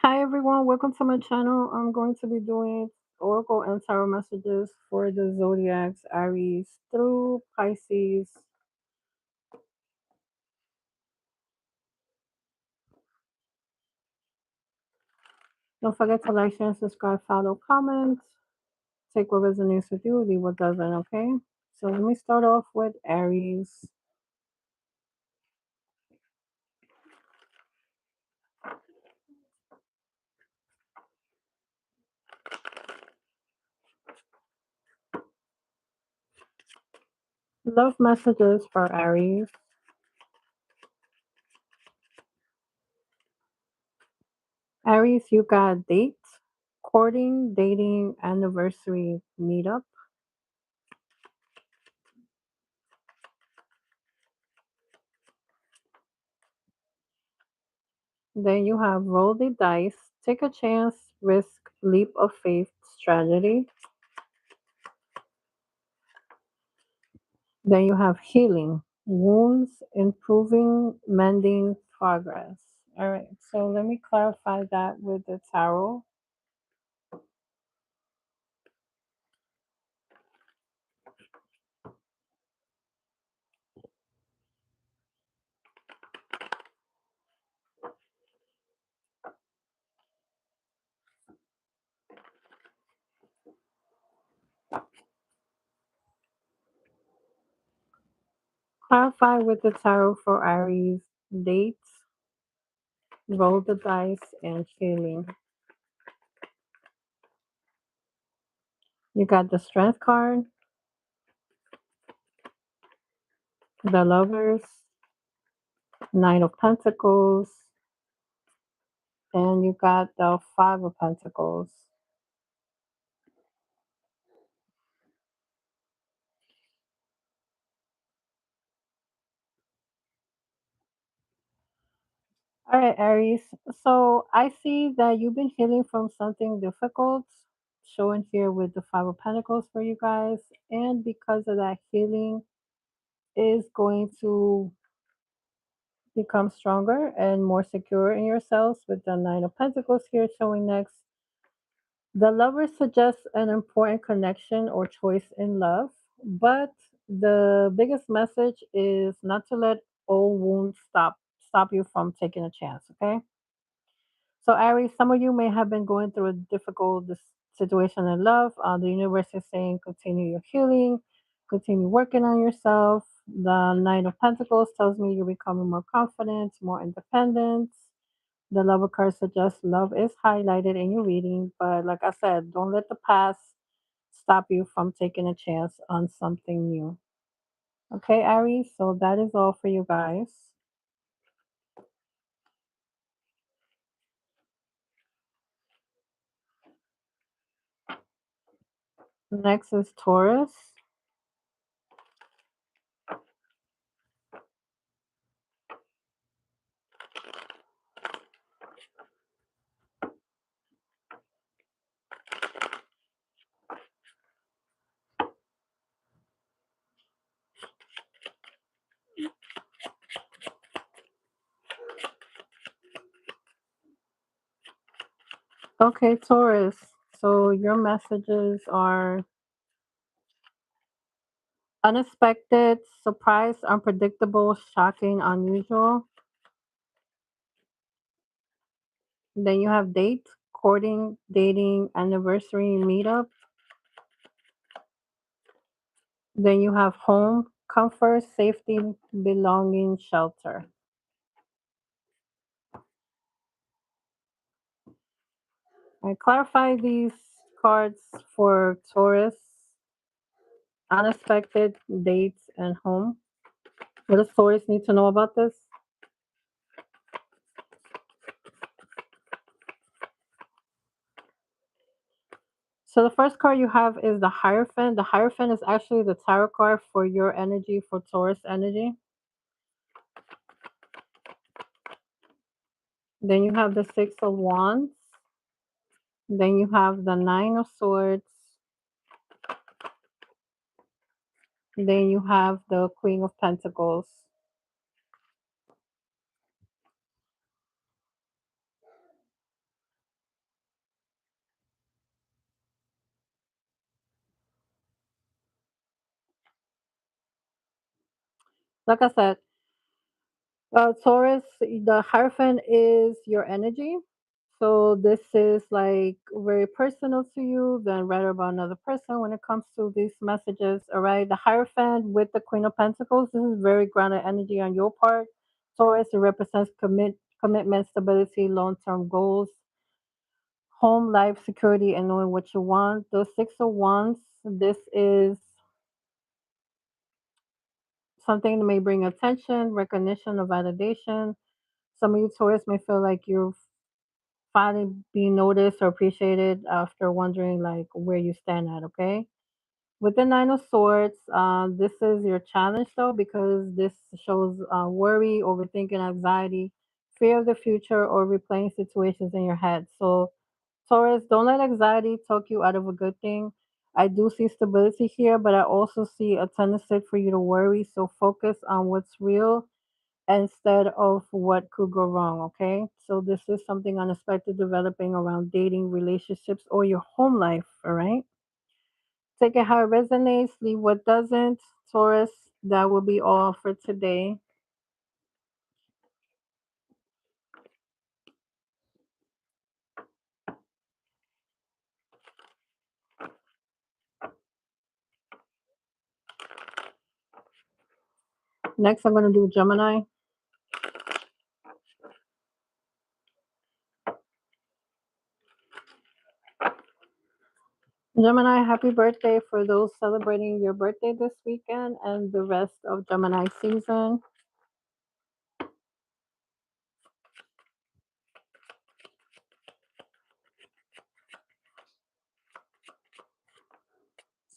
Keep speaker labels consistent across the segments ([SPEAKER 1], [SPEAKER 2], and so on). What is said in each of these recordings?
[SPEAKER 1] Hi everyone, welcome to my channel. I'm going to be doing Oracle and Tarot messages for the Zodiacs, Aries through Pisces. Don't forget to like, share, and subscribe, follow, comment. Take what resonates with you, leave what doesn't, okay? So let me start off with Aries. Love messages for Aries. Aries, you got date, courting, dating, anniversary, meetup. Then you have roll the dice, take a chance, risk, leap of faith, strategy. Then you have healing, wounds, improving, mending, progress. All right, so let me clarify that with the tarot. Clarify with the tarot for Aries, dates, roll the dice, and healing. You got the strength card, the lovers, nine of pentacles, and you got the five of pentacles. All right, Aries. So I see that you've been healing from something difficult, showing here with the Five of Pentacles for you guys. And because of that, healing is going to become stronger and more secure in yourselves with the Nine of Pentacles here showing next. The lover suggests an important connection or choice in love, but the biggest message is not to let old wounds stop you from taking a chance, okay? So, Aries, some of you may have been going through a difficult situation in love. The universe is saying continue your healing, continue working on yourself. The Nine of Pentacles tells me you're becoming more confident, more independent. The Lover card suggests love is highlighted in your reading, but like I said, don't let the past stop you from taking a chance on something new. Okay, Aries, so that is all for you guys. Next is Taurus. Okay, Taurus. So your messages are unexpected, surprise, unpredictable, shocking, unusual. Then you have date, courting, dating, anniversary, meetup. Then you have home, comfort, safety, belonging, shelter. I clarify these cards for Taurus, unexpected, dates, and home. What does Taurus need to know about this? So the first card you have is the Hierophant. The Hierophant is actually the tarot card for your energy, for Taurus energy. Then you have the Six of Wands. Then you have the Nine of Swords. Then you have the Queen of Pentacles. Like I said, Taurus, the Hierophant is your energy. So this is like very personal to you than rather about another person when it comes to these messages. All right. The Hierophant with the Queen of Pentacles, this is very grounded energy on your part. Taurus, it represents commitment, stability, long term goals, home life security, and knowing what you want. The Six of Wands, this is something that may bring attention, recognition, or validation. Some of you Taurus may feel like you're finally being noticed or appreciated after wondering like where you stand at, okay? With the Nine of Swords, this is your challenge though, because this shows worry, overthinking, anxiety, fear of the future, or replaying situations in your head. So, Taurus, don't let anxiety talk you out of a good thing. I do see stability here, but I also see a tendency for you to worry. So, focus on what's real instead of what could go wrong, okay? So this is something unexpected developing around dating, relationships, or your home life, all right? Take it how it resonates, leave what doesn't. Taurus, that will be all for today. Next, I'm going to do Gemini. Gemini, happy birthday for those celebrating your birthday this weekend and the rest of Gemini season.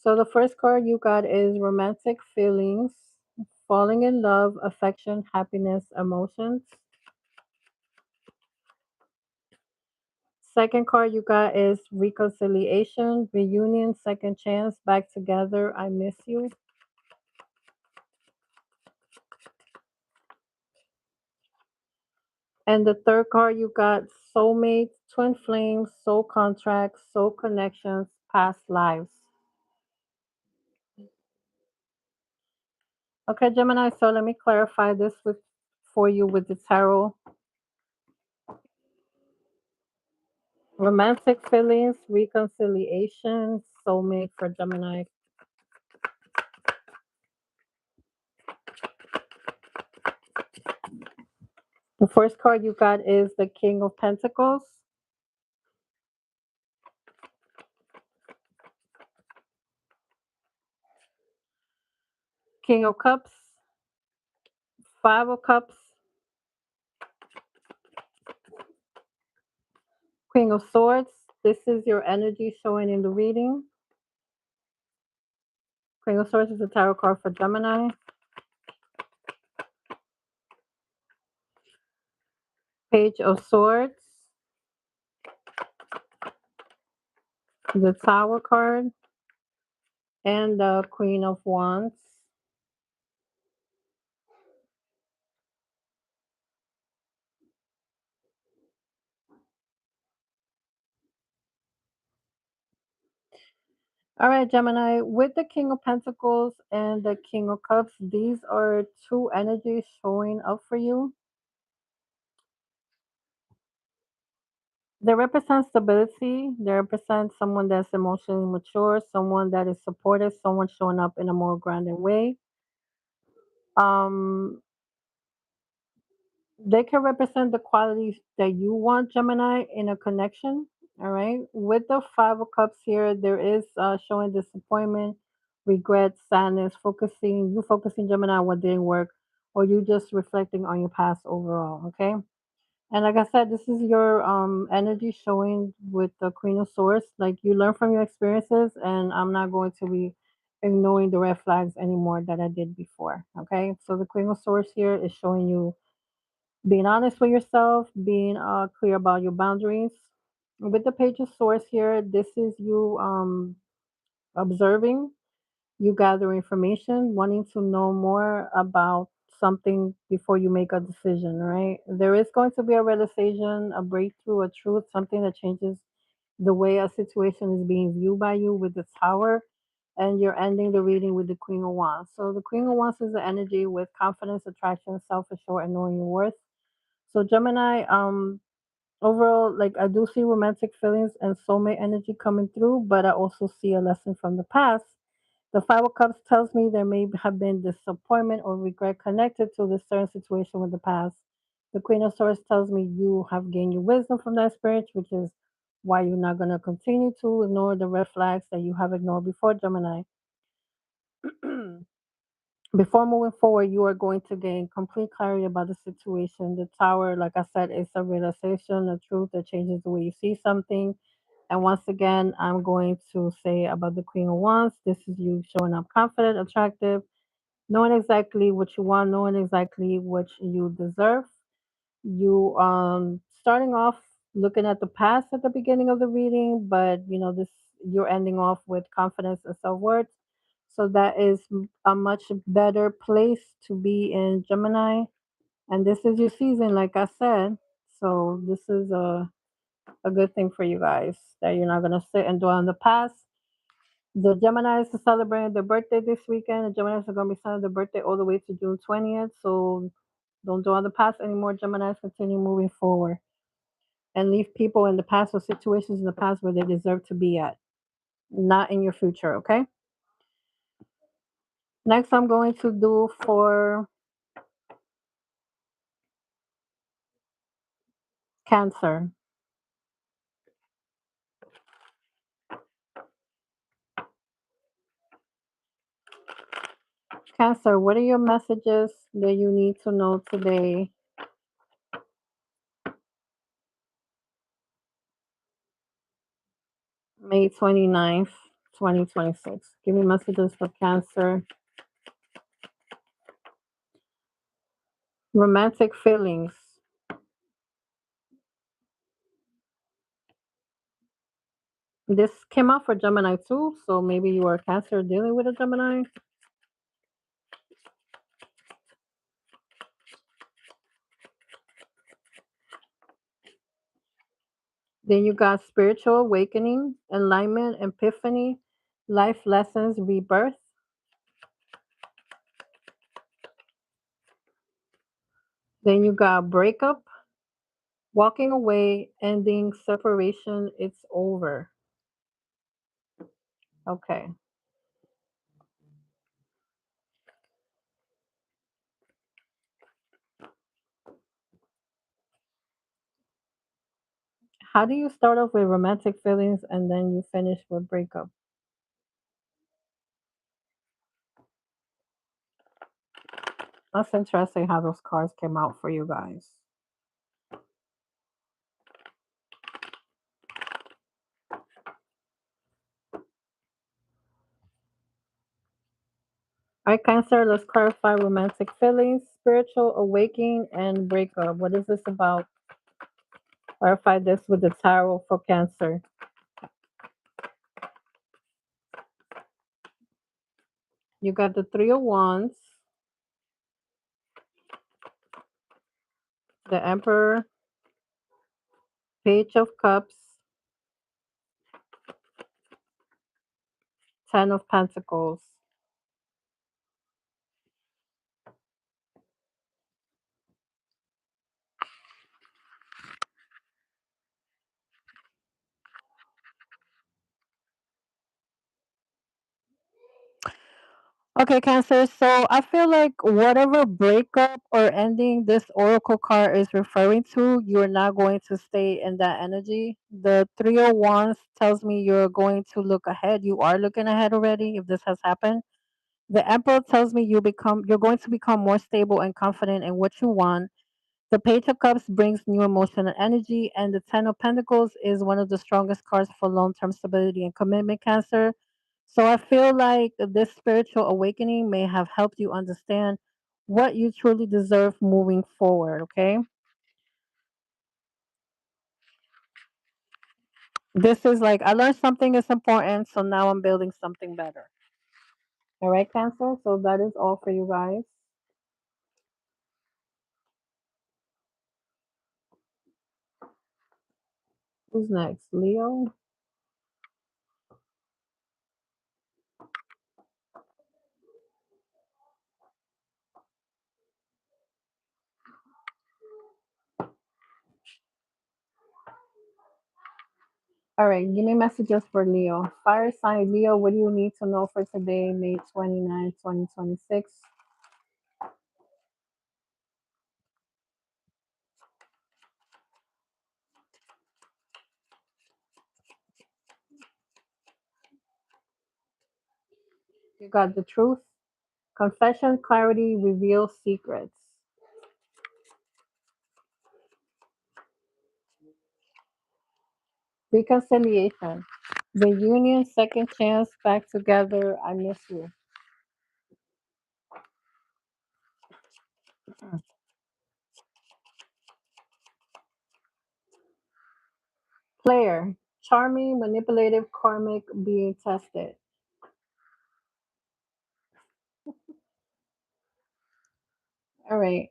[SPEAKER 1] So the first card you got is romantic feelings, falling in love, affection, happiness, emotions. Second card you got is reconciliation, reunion, second chance, back together, I miss you. And the third card you got soulmates, twin flames, soul contracts, soul connections, past lives. Okay, Gemini, so let me clarify this with for you with the tarot. Romantic feelings, reconciliation, soulmate for Gemini. The first card you got is the King of Pentacles, King of Cups, Five of Cups, Queen of Swords. This is your energy showing in the reading. Queen of Swords is a tarot card for Gemini. Page of Swords, the Tower card, and the Queen of Wands. All right, Gemini, with the King of Pentacles and the King of Cups, these are two energies showing up for you. They represent stability. They represent someone that's emotionally mature, someone that is supportive, someone showing up in a more grounded way. Um, they can represent the qualities that you want, Gemini, in a connection. All right. With the Five of Cups here, there is showing disappointment, regret, sadness, focusing, Gemini, on what didn't work, or you just reflecting on your past overall. Okay. And like I said, this is your energy showing with the Queen of Swords. Like you learn from your experiences, and I'm not going to be ignoring the red flags anymore that I did before. Okay. So the Queen of Swords here is showing you being honest with yourself, being clear about your boundaries. With the Page of Swords here, this is you observing, you gather information, wanting to know more about something before you make a decision, right? There is going to be a realization, a breakthrough, a truth, something that changes the way a situation is being viewed by you with the Tower. and you're ending the reading with the Queen of Wands. So the Queen of Wands is the energy with confidence, attraction, self-assured, and knowing your worth. So Gemini, overall, like I do see romantic feelings and soulmate energy coming through, but I also see a lesson from the past. The Five of Cups tells me there may have been disappointment or regret connected to this certain situation with the past. The Queen of Swords tells me you have gained your wisdom from that experience, which is why you're not going to continue to ignore the red flags that you have ignored before, Gemini. Before moving forward, you are going to gain complete clarity about the situation. The tower, like I said, is a realization, a truth that changes the way you see something. And once again, I'm going to say about the Queen of Wands, this is you showing up confident, attractive, knowing exactly what you want, knowing exactly what you deserve. You starting off looking at the past at the beginning of the reading, but this you're ending off with confidence and self-worth. So that is a much better place to be in, Gemini. And this is your season, like I said. So this is a good thing for you guys, that you're not gonna sit and dwell on the past. The Geminis are celebrating their birthday this weekend. The Geminis are gonna be celebrating their birthday all the way to June 20th. So don't dwell on the past anymore. Geminis, continue moving forward and leave people in the past or situations in the past where they deserve to be at, not in your future, okay? Next, I'm going to do for Cancer. Cancer, what are your messages that you need to know today? May 29th, 2026. Give me messages for Cancer. Romantic feelings. This came out for Gemini too, so maybe you are Cancer dealing with a Gemini. Then you got spiritual awakening, enlightenment, epiphany, life lessons, rebirth. Then you got breakup, walking away, ending, separation, it's over. Okay. How do you start off with romantic feelings and then you finish with breakup? That's interesting how those cards came out for you guys. All right, Cancer, let's clarify romantic feelings, spiritual awakening, and breakup. What is this about? Clarify this with the tarot for Cancer. You got the Three of Wands, the Emperor, Page of Cups, Ten of Pentacles. Okay, Cancer. So I feel like whatever breakup or ending this oracle card is referring to, you're not going to stay in that energy. The Three of Wands tells me you're going to look ahead. You are looking ahead already if this has happened. The Emperor tells me you're going to become more stable and confident in what you want. The Page of Cups brings new emotion and energy, and the Ten of Pentacles is one of the strongest cards for long term stability and commitment, Cancer. So I feel like this spiritual awakening may have helped you understand what you truly deserve moving forward, okay? This is like, I learned something is important, so now I'm building something better. All right, Cancer? So that is all for you guys. Who's next? Leo? All right, give me messages for Leo. Fire sign Leo, what do you need to know for today, May 29, 2026? You got the truth. Confession, clarity, reveal secrets. Reconciliation. The union, second chance, back together. I miss you. Player. Charming, manipulative, karmic, being tested. All right.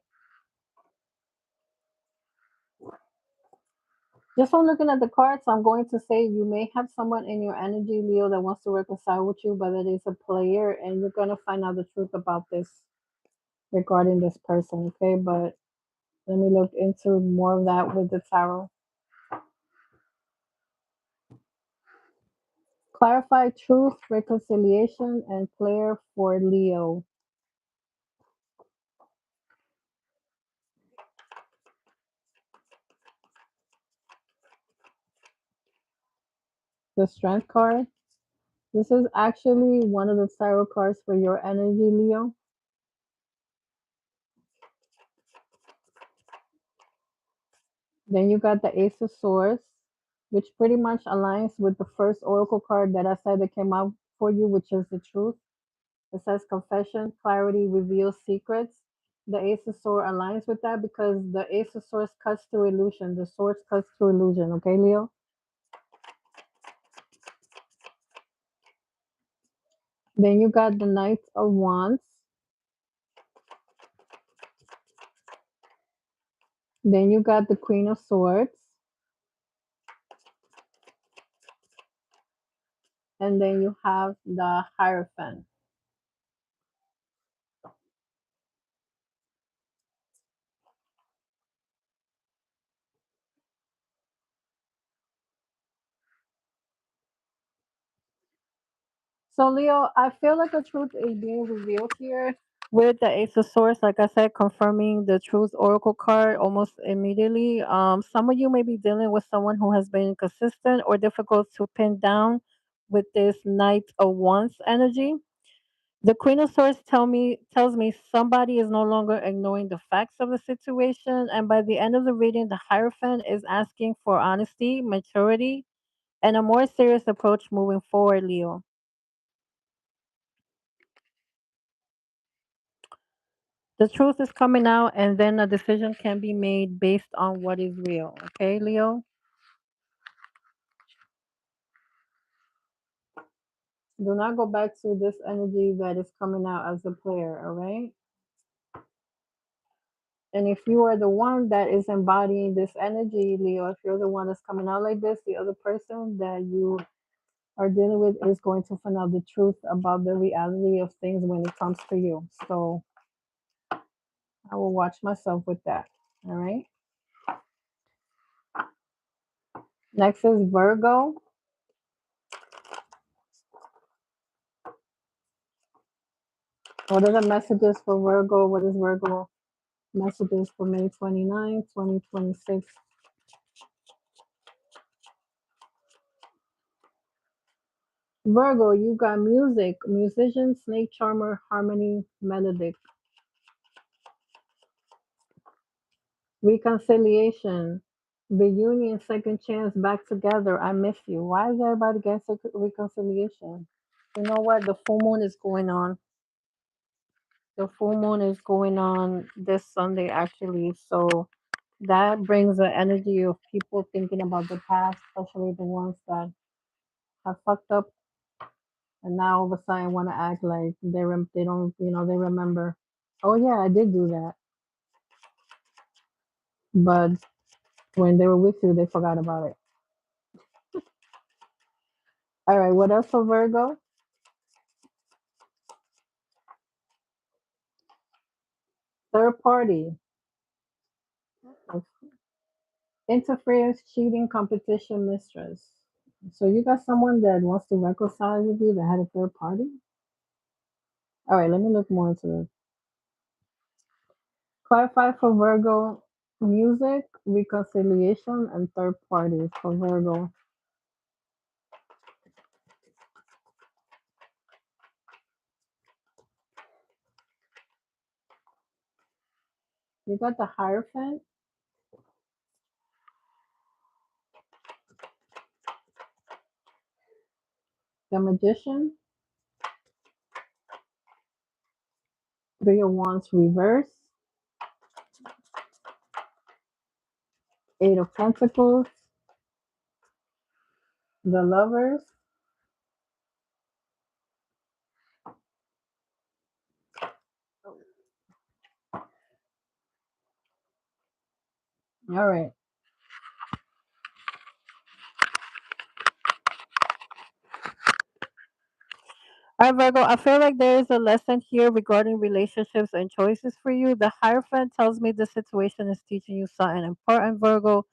[SPEAKER 1] Just from looking at the cards, I'm going to say you may have someone in your energy, Leo, that wants to reconcile with you, but it is a player, and you're going to find out the truth about this regarding this person, okay? But let me look into more of that with the tarot. Clarify truth, reconciliation, and player for Leo. The strength card. This is actually one of the tarot cards for your energy, Leo. Then you got the Ace of Swords, which pretty much aligns with the first oracle card that I said that came out for you, which is the truth. It says confession, clarity, reveals secrets. The Ace of Swords aligns with that because the Ace of Swords cuts through illusion. The swords cuts through illusion. Okay, Leo? Then you got the Knight of Wands. Then you got the Queen of Swords. And then you have the Hierophant. So, Leo, I feel like the truth is being revealed here with the Ace of Swords. Like I said, confirming the truth oracle card almost immediately. Some of you may be dealing with someone who has been inconsistent or difficult to pin down with this Knight of Wands energy. The Queen of Swords tells me somebody is no longer ignoring the facts of the situation, and by the end of the reading, the Hierophant is asking for honesty, maturity, and a more serious approach moving forward, Leo. The truth is coming out, and then a decision can be made based on what is real. Okay, Leo? Do not go back to this energy that is coming out as a player, all right? And if you are the one that is embodying this energy, Leo, if you're the one that's coming out like this, the other person that you are dealing with is going to find out the truth about the reality of things when it comes to you. So I will watch myself with that. All right. Next is Virgo. What are the messages for Virgo? What is Virgo messages for May 29, 2026? Virgo, you got music, musician, snake charmer, harmony, melodic, reconciliation, reunion, second chance, back together. I miss you. Why is everybody against reconciliation? You know what? The full moon is going on. The full moon is going on this Sunday, actually. So that brings the energy of people thinking about the past, especially the ones that have fucked up and now all of a sudden want to act like they don't, they remember. Oh yeah, I did do that, but when they were with you, they forgot about it. All right, what else for Virgo? Third party, interference, cheating, competition, mistress. So you got someone that wants to reconcile with you that had a third party? All right, let me look more into this. Clarify for Virgo music, reconciliation, and third parties for Virgo. You got the Hierophant, the Magician, Three of Wands reverse, Eight of Pentacles, the Lovers. All right. All right, Virgo, I feel like there is a lesson here regarding relationships and choices for you. The Hierophant tells me the situation is teaching you something important, Virgo.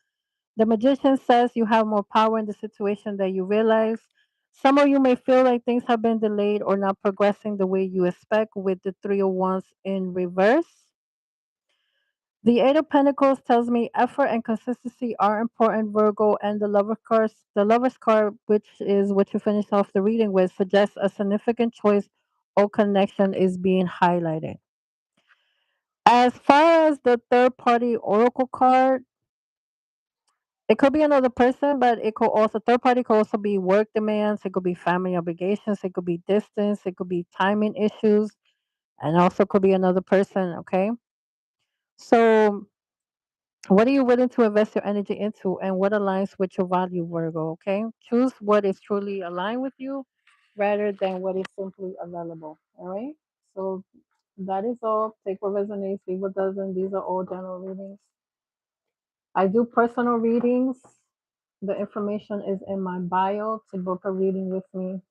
[SPEAKER 1] The Magician says you have more power in the situation than you realize. Some of you may feel like things have been delayed or not progressing the way you expect with the Three of Wands in reverse. The Eight of Pentacles tells me effort and consistency are important, Virgo, and the Lover's card, which is what you finish off the reading with, suggests a significant choice or connection is being highlighted. As far as the third party oracle card, it could be another person, but it could also third party could also be work demands, it could be family obligations, it could be distance, it could be timing issues, and also could be another person, okay? So what are you willing to invest your energy into and what aligns with your value, Virgo? Okay. Choose what is truly aligned with you rather than what is simply available. All right. So that is all. Take what resonates, leave what doesn't. These are all general readings. I do personal readings. The information is in my bio to book a reading with me.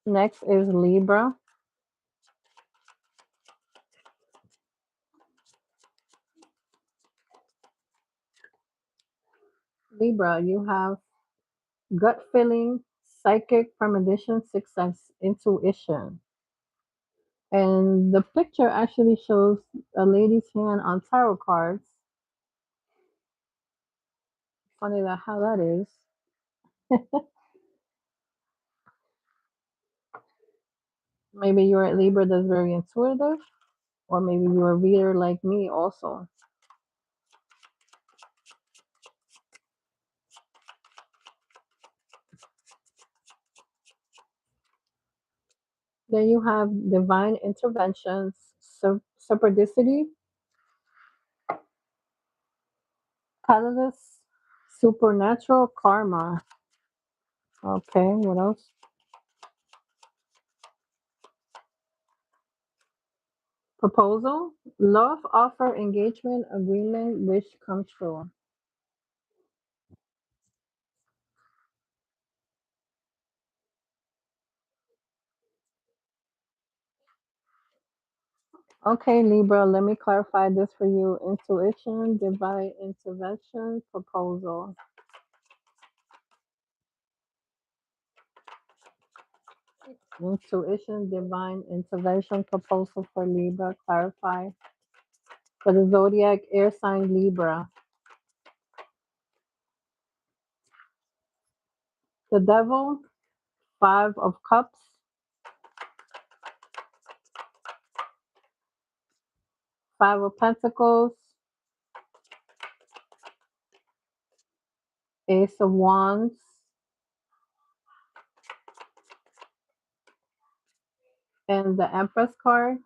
[SPEAKER 1] Next is Libra. Libra, you have gut feeling, psychic premonition, sixth sense, intuition. And the picture actually shows a lady's hand on tarot cards. Funny that how that is. Maybe you're a Libra that's very intuitive, or maybe you're a reader like me also. Then you have divine interventions, synchronicity, catalyst, supernatural karma. Okay, what else? Proposal, love, offer, engagement, agreement, wish come true. Okay, Libra, let me clarify this for you. Intuition, divine intervention, proposal. Intuition, divine intervention, proposal for Libra. Clarify. For the zodiac, air sign Libra. The devil, Five of Cups, Five of Pentacles, Ace of Wands, and the Empress card.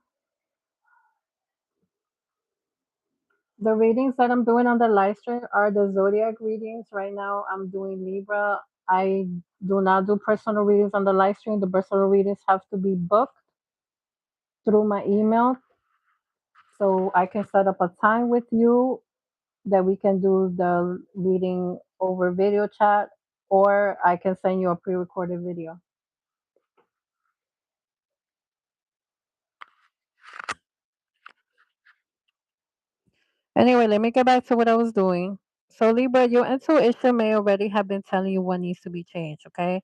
[SPEAKER 1] The readings that I'm doing on the live stream are the zodiac readings. Right now, I'm doing Libra. I do not do personal readings on the live stream. The personal readings have to be booked through my email. So I can set up a time with you that we can do the reading over video chat, or I can send you a pre-recorded video. Anyway, let me get back to what I was doing. So Libra, your intuition may already have been telling you what needs to be changed, okay?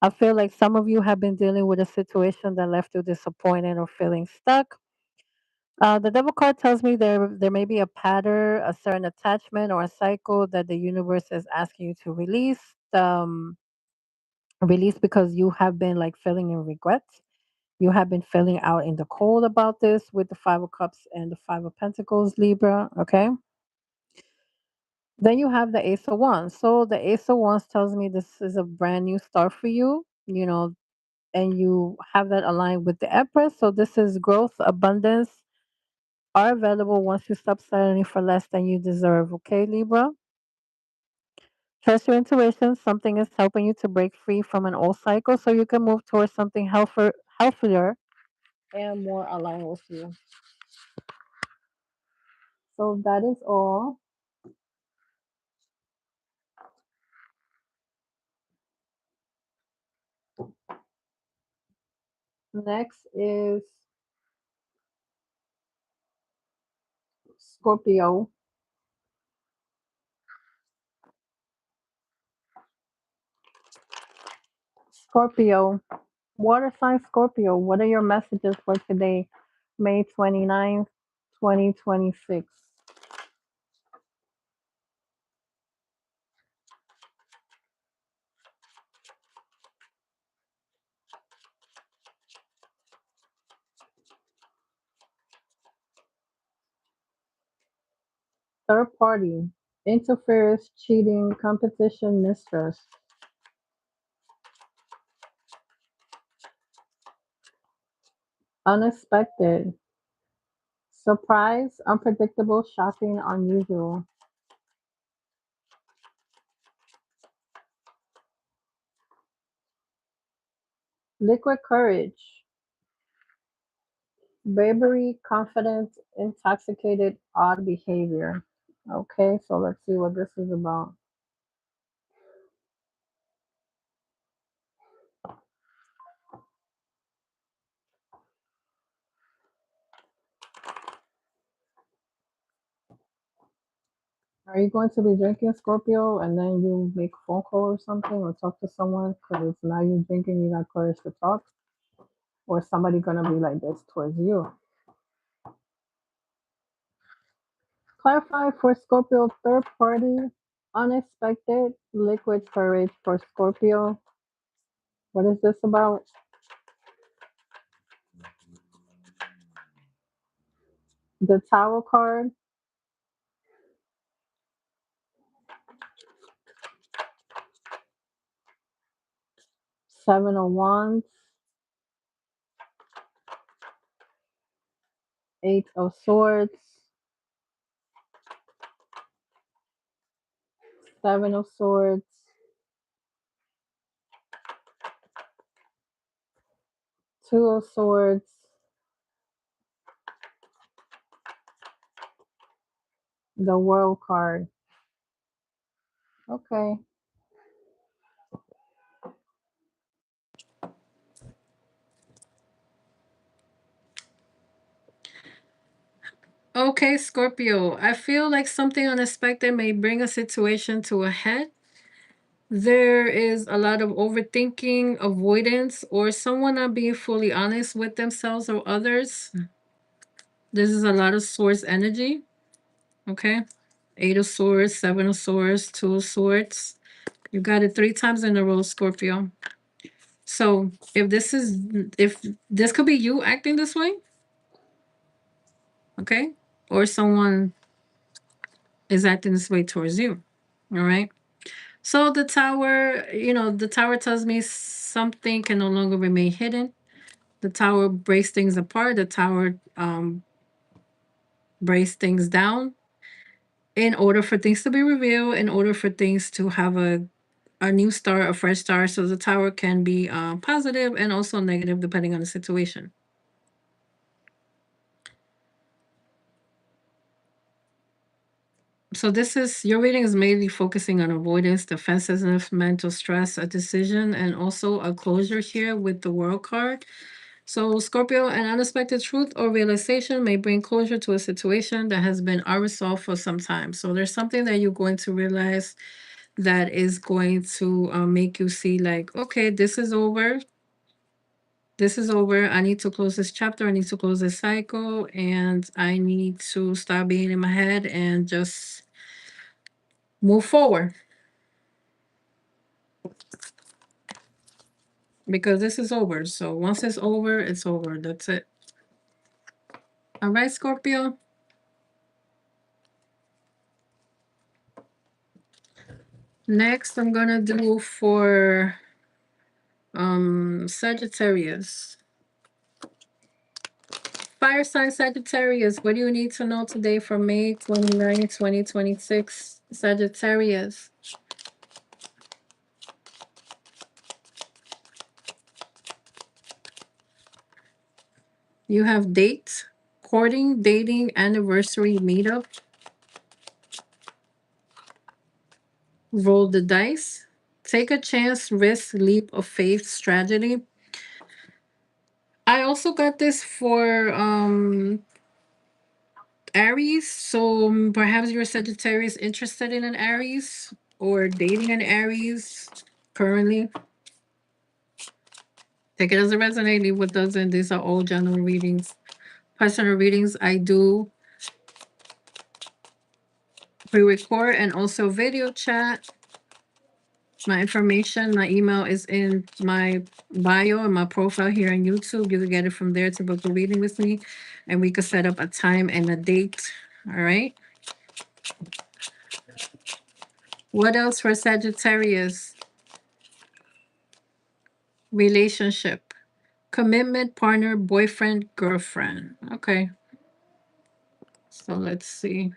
[SPEAKER 1] I feel like some of you have been dealing with a situation that left you disappointed or feeling stuck. The devil card tells me there may be a pattern, a certain attachment, or a cycle that the universe is asking you to release. Release because you have been like feeling in regret. You have been feeling out in the cold about this with the Five of Cups and the Five of Pentacles, Libra. Okay. Then you have the Ace of Wands. So the Ace of Wands tells me this is a brand new start for you. And you have that aligned with the Empress. So this is growth, abundance are available once you stop settling for less than you deserve. Okay, Libra? Trust your intuition. Something is helping you to break free from an old cycle so you can move towards something healthier and more aligned with you. So that is all. Next is Scorpio. Scorpio. Water sign Scorpio. What are your messages for today, May 29th, 2026? Third party. Interference, cheating, competition, mistrust. Unexpected. Surprise, unpredictable, shocking, unusual. Liquid courage. Bravery, confidence, intoxicated, odd behavior. Okay, so let's see what this is about. Are you going to be drinking Scorpio and then you make a phone call or something or talk to someone because now you're drinking, you got courage to talk? Or somebody gonna be like this towards you? Clarify for Scorpio, third party, unexpected, liquid courage for Scorpio. What is this about? The Tower card, Seven of Wands, Eight of Swords, Seven of Swords, Two of Swords, the World card. Okay.
[SPEAKER 2] Okay, Scorpio. I feel like something unexpected may bring a situation to a head. There is a lot of overthinking, avoidance, or someone not being fully honest with themselves or others. This is a lot of swords energy. Okay. Eight of Swords, Seven of Swords, Two of Swords. You got it three times in a row, Scorpio. So if this could be you acting this way, okay, or someone is acting this way towards you. All right. So the tower, the tower tells me something can no longer remain hidden. The tower breaks things apart. The tower breaks things down in order for things to be revealed, in order for things to have a new start, a fresh start. So the tower can be positive and also negative depending on the situation. So this is your reading is mainly focusing on avoidance, defensiveness, mental stress, a decision, and also a closure here with the World card. So Scorpio, an unexpected truth or realization may bring closure to a situation that has been unresolved for some time. So there's something that you're going to realize that is going to make you see like, okay, this is over. This is over. I need to close this chapter. I need to close this cycle, and I need to stop being in my head and just move forward, because this is over. So once it's over, it's over. That's it. All right, Scorpio. Next, I'm gonna do for Sagittarius. Fire sign Sagittarius. What do you need to know today for May 29, 2026? Sagittarius. You have dates, courting, dating, anniversary, meetup. Roll the dice. Take a chance, risk, leap of faith, strategy. I also got this for Aries. So perhaps you're a Sagittarius interested in an Aries or dating an Aries currently. Take it as a resonate, leave what doesn't. These are all general readings. Personal readings, I do pre-record and also video chat. My information, my email is in my bio and my profile here on YouTube. You can get it from there to book a reading with me, and we could set up a time and a date. All right. What else for Sagittarius? Relationship, commitment, partner, boyfriend, girlfriend. Okay. So let's see.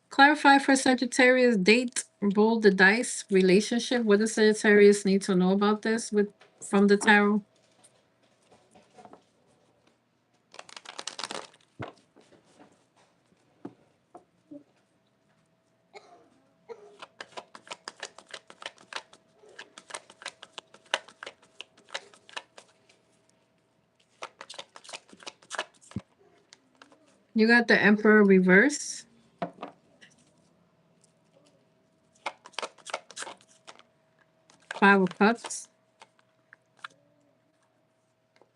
[SPEAKER 2] Clarify for Sagittarius date, roll the dice, relationship. What does Sagittarius need to know about this with from the tarot? You got the Emperor reverse, Five of Cups,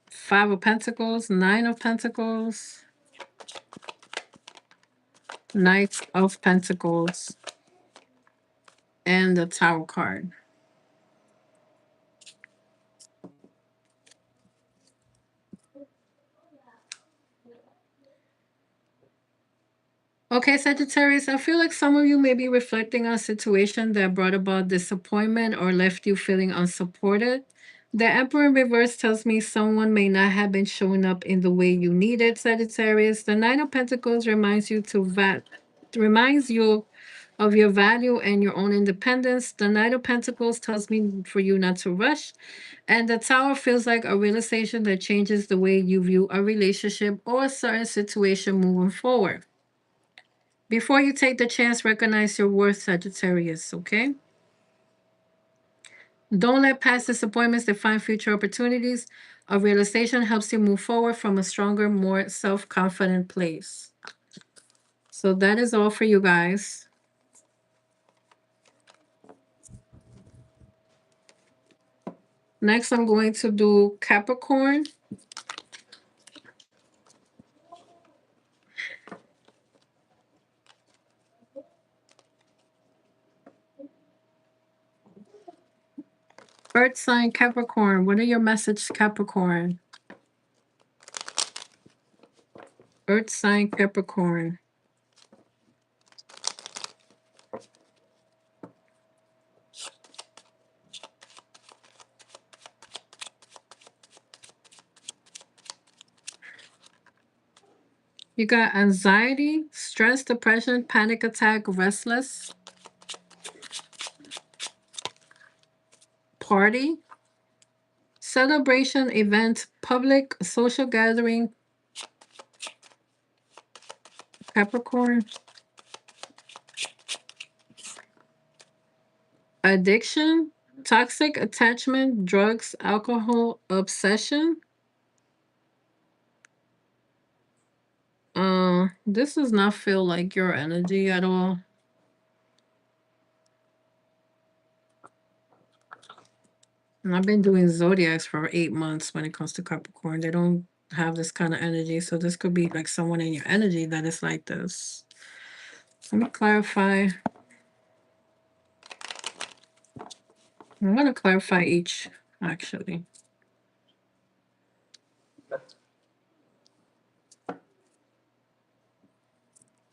[SPEAKER 2] Five of Pentacles, Nine of Pentacles, Knight of Pentacles, and the Tower card. Okay, Sagittarius, I feel like some of you may be reflecting on a situation that brought about disappointment or left you feeling unsupported. The Emperor in reverse tells me someone may not have been showing up in the way you needed, Sagittarius. The Nine of Pentacles reminds you of your value and your own independence. The Knight of Pentacles tells me for you not to rush. And the Tower feels like a realization that changes the way you view a relationship or a certain situation moving forward. Before you take the chance, recognize your worth, Sagittarius, okay? Don't let past disappointments define future opportunities. A realization helps you move forward from a stronger, more self confident place. So that is all for you guys. Next, I'm going to do Capricorn. Earth sign Capricorn. What are your messages, Capricorn? Earth sign Capricorn. You got anxiety, stress, depression, panic attack, restless, party, celebration, event, public, social gathering, Capricorn. Addiction, toxic attachment, drugs, alcohol, obsession. This does not feel like your energy at all. And I've been doing zodiacs for 8 months when it comes to Capricorn. They don't have this kind of energy. So this could be like someone in your energy that is like this. Let me clarify. I'm going to clarify each, actually.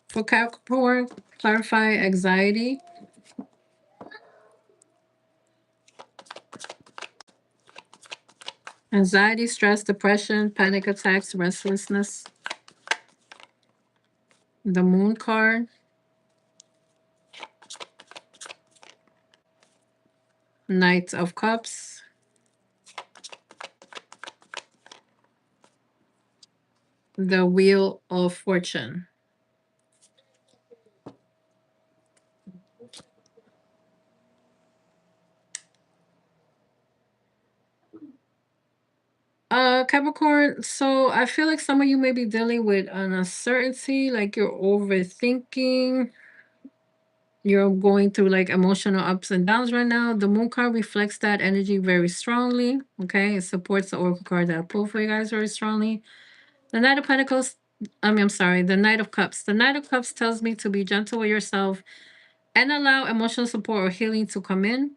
[SPEAKER 2] For Capricorn, clarify anxiety, anxiety, stress, depression, panic attacks, restlessness. The Moon card, Knight of Cups, the Wheel of Fortune. Capricorn, so I feel like some of you may be dealing with an uncertainty, like you're overthinking, you're going through like emotional ups and downs right now. The Moon card reflects that energy very strongly. Okay, it supports the Oracle card that I pulled for you guys very strongly. The Knight of Pentacles, I'm sorry, the Knight of Cups. The Knight of Cups tells me to be gentle with yourself and allow emotional support or healing to come in.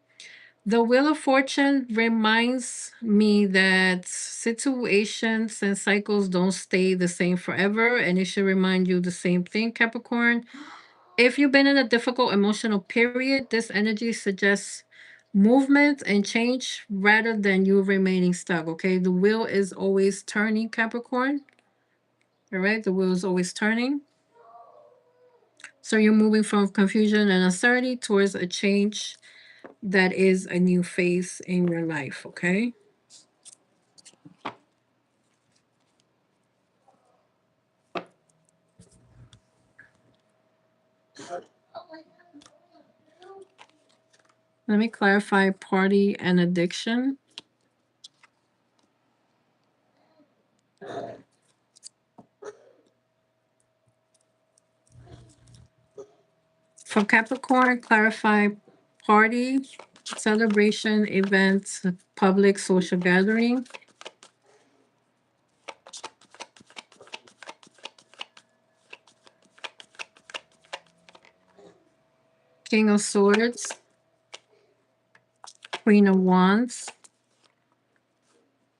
[SPEAKER 2] The Wheel of Fortune reminds me that situations and cycles don't stay the same forever, and it should remind you the same thing, Capricorn. If you've been in a difficult emotional period, this energy suggests movement and change rather than you remaining stuck. Okay, the wheel is always turning, Capricorn. All right, the wheel is always turning. So you're moving from confusion and uncertainty towards a change that is a new phase in your life. Okay. Let me clarify party and addiction. For Capricorn, clarify party, celebration, events, public social gathering. King of Swords, Queen of Wands,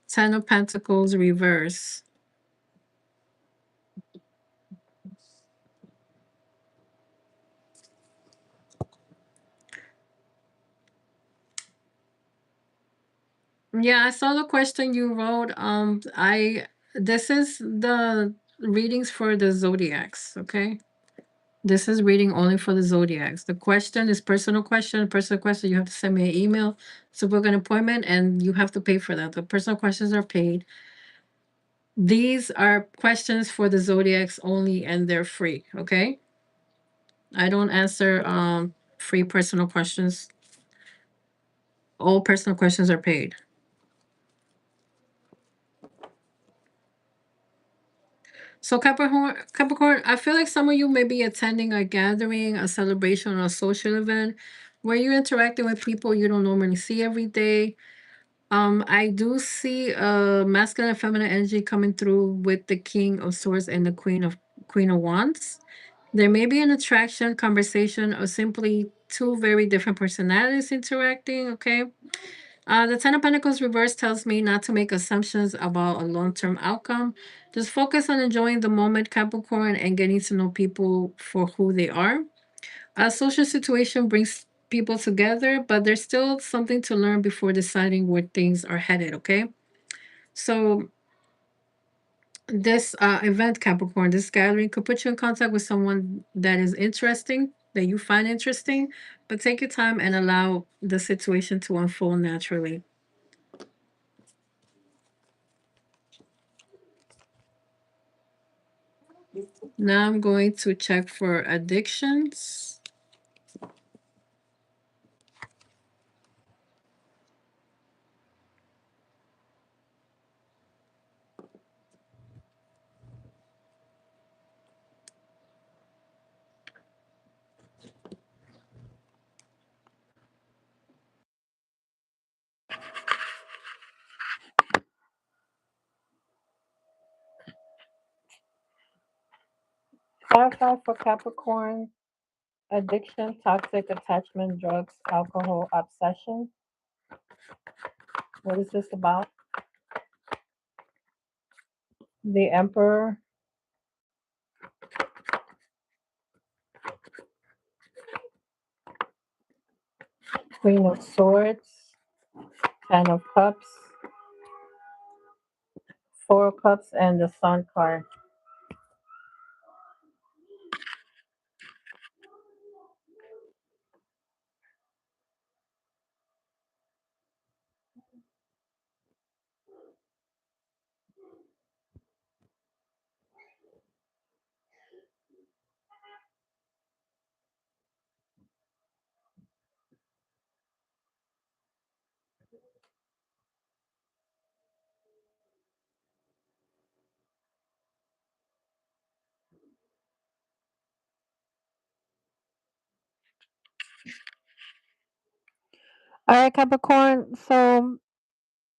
[SPEAKER 2] Ten of Pentacles reverse. Yeah, I saw the question you wrote. This is the readings for the zodiacs, okay? This is reading only for the zodiacs. The question is personal question. Personal question, you have to send me an email to book an appointment, and you have to pay for that. The personal questions are paid. These are questions for the zodiacs only, and they're free. Okay, I don't answer free personal questions. All personal questions are paid. So Capricorn, I feel like some of you may be attending a gathering, a celebration, or a social event where you're interacting with people you don't normally see every day. I do see masculine and feminine energy coming through with the King of Swords and the Queen of Wands. There may be an attraction, conversation, or simply two very different personalities interacting. Okay. The Ten of Pentacles reverse tells me not to make assumptions about a long-term outcome. Just focus on enjoying the moment, Capricorn, and getting to know people for who they are. A social situation brings people together, but there's still something to learn before deciding where things are headed, okay? So this event, Capricorn, this gathering could put you in contact with someone that is interesting, that you find interesting, but take your time and allow the situation to unfold naturally. Now I'm going to check for addictions.
[SPEAKER 1] Clarify for Capricorn: addiction, toxic attachment, drugs, alcohol, obsession. What is this about? The Emperor, Queen of Swords, Ten of Cups, Four of Cups, and the Sun card. All right, Capricorn. So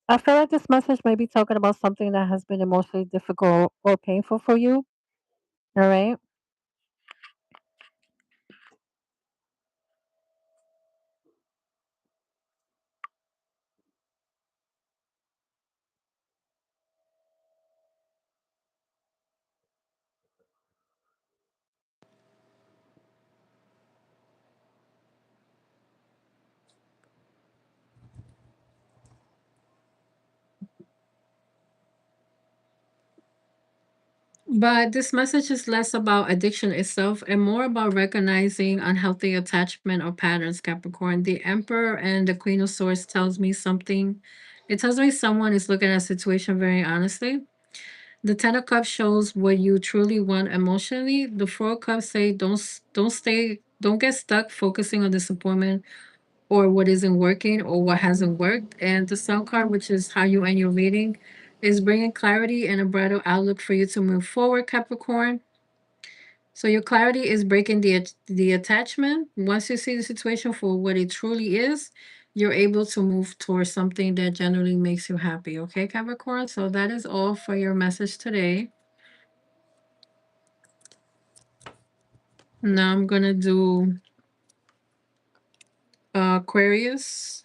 [SPEAKER 1] I feel like this message may be talking about something that has been emotionally difficult or painful for you. All right.
[SPEAKER 2] But this message is less about addiction itself and more about recognizing unhealthy attachment or patterns, Capricorn. The Emperor and the Queen of Swords tells me something. It tells me someone is looking at a situation very honestly. The Ten of Cups shows what you truly want emotionally. The Four of Cups say don't get stuck focusing on disappointment or what isn't working or what hasn't worked. And the Sun card, which is how you end your reading, is bringing clarity and a brighter outlook for you to move forward, Capricorn. So your clarity is breaking the attachment. Once you see the situation for what it truly is, you're able to move towards something that generally makes you happy. Okay, Capricorn. So that is all for your message today. Now I'm gonna do Aquarius.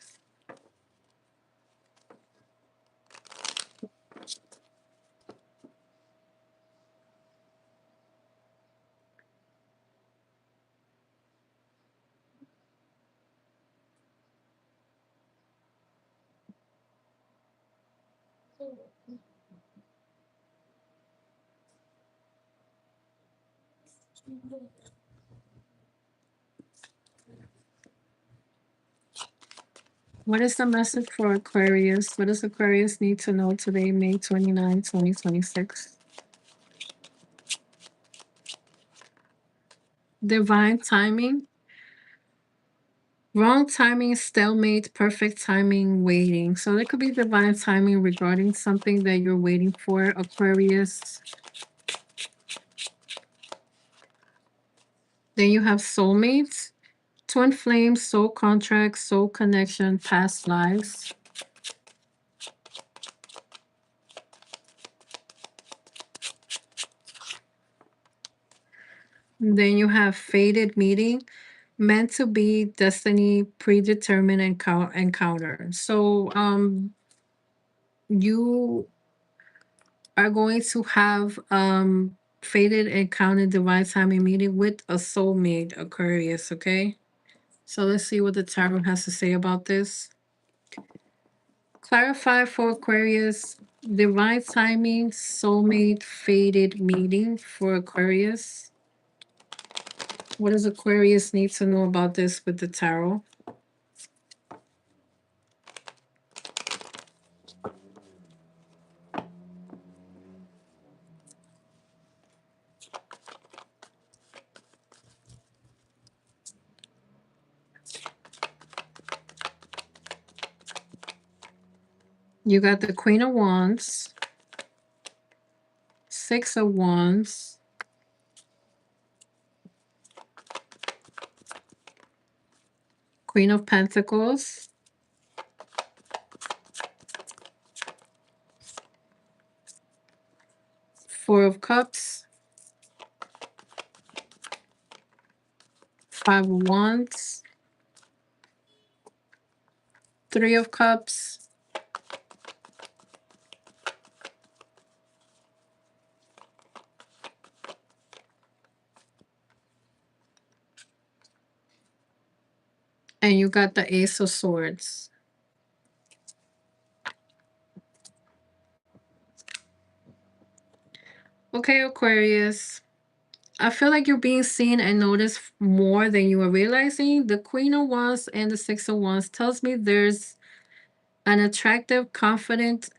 [SPEAKER 2] What is the message for Aquarius? What does Aquarius need to know today, May 29, 2026? Divine timing. Wrong timing, stalemate, perfect timing, waiting. So there could be divine timing regarding something that you're waiting for, Aquarius. Then you have soulmates, twin flames, soul contracts, soul connection, past lives. And then you have fated meeting, meant to be, destiny, predetermined encounter. So you are going to have fated encounter divine timing meeting with a soulmate, Aquarius, okay? So let's see what the tarot has to say about this. Clarify for Aquarius, divine timing, soulmate, fated meeting for Aquarius. What does Aquarius need to know about this with the tarot? You got the Queen of Wands, Six of Wands, Queen of Pentacles, Four of Cups, Five of Wands, Three of Cups, and you got the Ace of Swords. Okay, Aquarius. I feel like you're being seen and noticed more than you are realizing. The Queen of Wands and the Six of Wands tells me there's an attractive, confident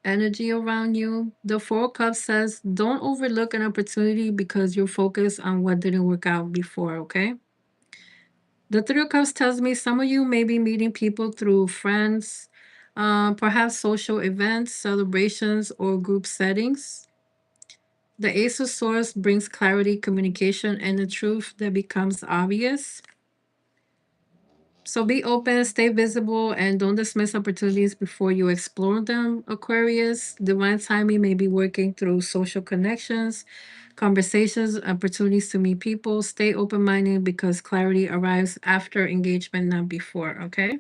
[SPEAKER 2] energy around you. The Four of Cups says don't overlook an opportunity because you're focused on what didn't work out before, okay? The Three of Cups tells me some of you may be meeting people through friends, perhaps social events, celebrations, or group settings. The Ace of Swords brings clarity, communication, and the truth that becomes obvious. So be open, stay visible, and don't dismiss opportunities before you explore them, Aquarius. Divine timing may be working through social connections, conversations, opportunities to meet people. Stay open minded because clarity arrives after engagement, not before, okay?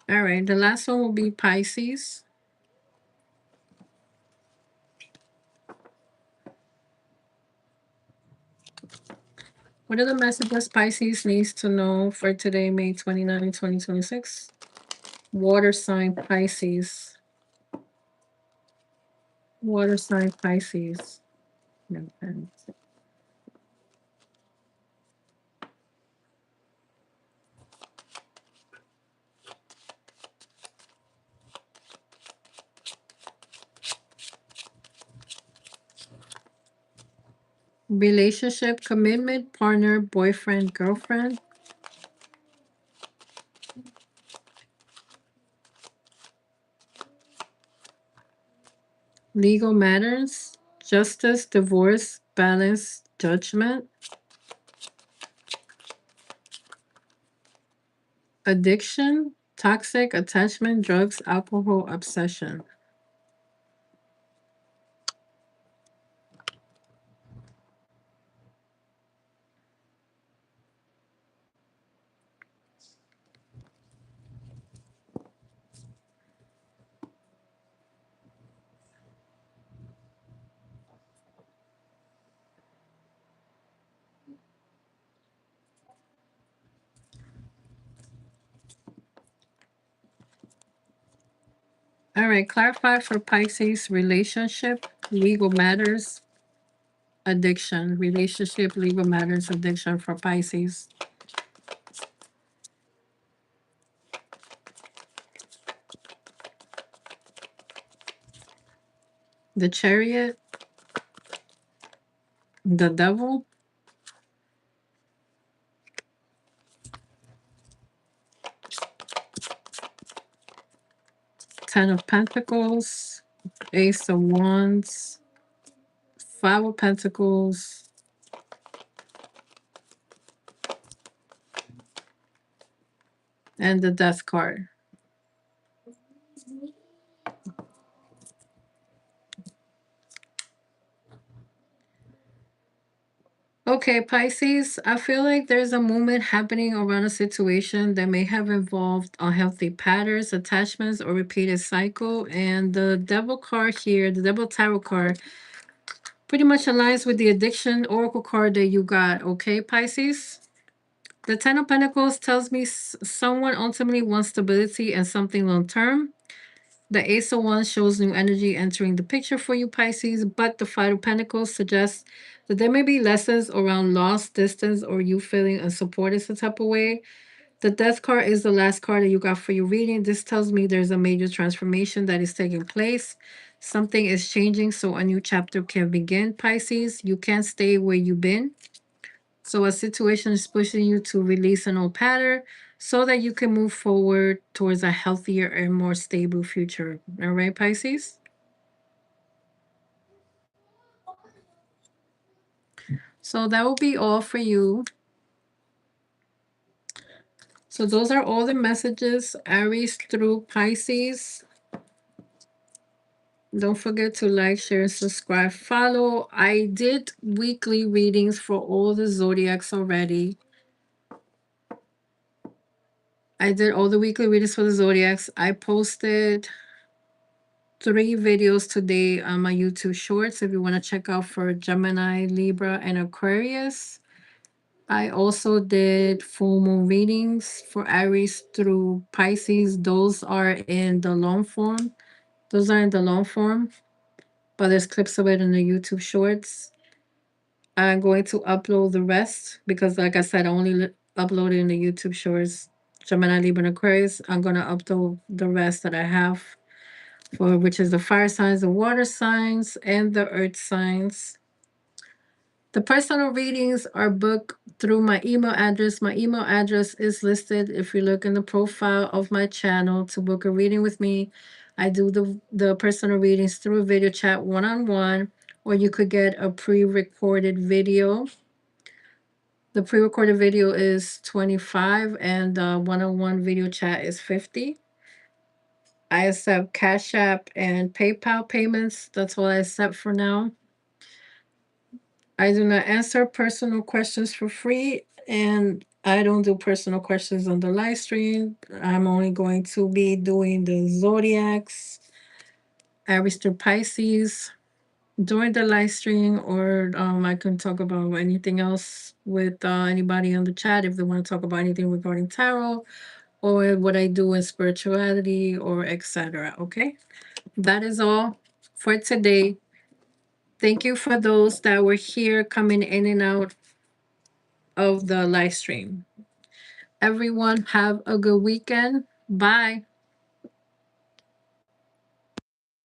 [SPEAKER 2] All right, the last one will be Pisces. What are the messages Pisces needs to know for today, May 29, 2026? Water sign Pisces. Water sign Pisces. No, relationship, commitment, partner, boyfriend, girlfriend. Legal matters, justice, divorce, balance, judgment. Addiction, toxic attachment, drugs, alcohol, obsession. All right, clarify for Pisces relationship, legal matters, addiction. Relationship, legal matters, addiction for Pisces. The Chariot, the Devil, Ten of Pentacles, Ace of Wands, Five of Pentacles, and the Death card. Okay, Pisces, I feel like there's a movement happening around a situation that may have involved unhealthy patterns, attachments, or repeated cycle. And the Devil card here, the Devil Tarot card, pretty much aligns with the addiction oracle card that you got. Okay, Pisces? The Ten of Pentacles tells me someone ultimately wants stability and something long term. The Ace of Wands shows new energy entering the picture for you, Pisces, but the Five of Pentacles suggests that there may be lessons around loss, distance, or you feeling unsupported some type of way. The death card is the last card that you got for your reading. This tells me there's a major transformation that is taking place. Something is changing, so a new chapter can begin, Pisces. You can't stay where you've been. So a situation is pushing you to release an old pattern so that you can move forward towards a healthier and more stable future. All right, Pisces? So that will be all for you. So those are all the messages, Aries through Pisces. Don't forget to like, share, subscribe, follow. I did weekly readings for all the zodiacs already. I did all the weekly readings for the zodiacs. I posted 3 videos today on my YouTube shorts if you want to check out for Gemini, Libra, and Aquarius. I also did full moon readings for Aries through Pisces. Those are in the long form. Those are in the long form, but there's clips of it in the YouTube shorts. I'm going to upload the rest because, like I said, I only upload it in the YouTube shorts. Gemini, Libra, and Aquarius. I'm going to upload the rest that I have for which is the fire signs, the water signs, and the earth signs. The personal readings are booked through my email address. My email address is listed if you look in the profile of my channel to book a reading with me. I do the personal readings through a video chat one-on-one, or you could get a pre-recorded video. The pre-recorded video is 25 and the one-on-one video chat is 50. I accept Cash App and PayPal payments. That's all I accept for now. I do not answer personal questions for free, and I don't do personal questions on the live stream. I'm only going to be doing the zodiacs, Aries through Pisces during the live stream, or I can talk about anything else with anybody on the chat if they want to talk about anything regarding tarot or what I do in spirituality or etc. Okay, that is all for today. Thank you for those that were here coming in and out of the live stream. Everyone, have a good weekend. Bye.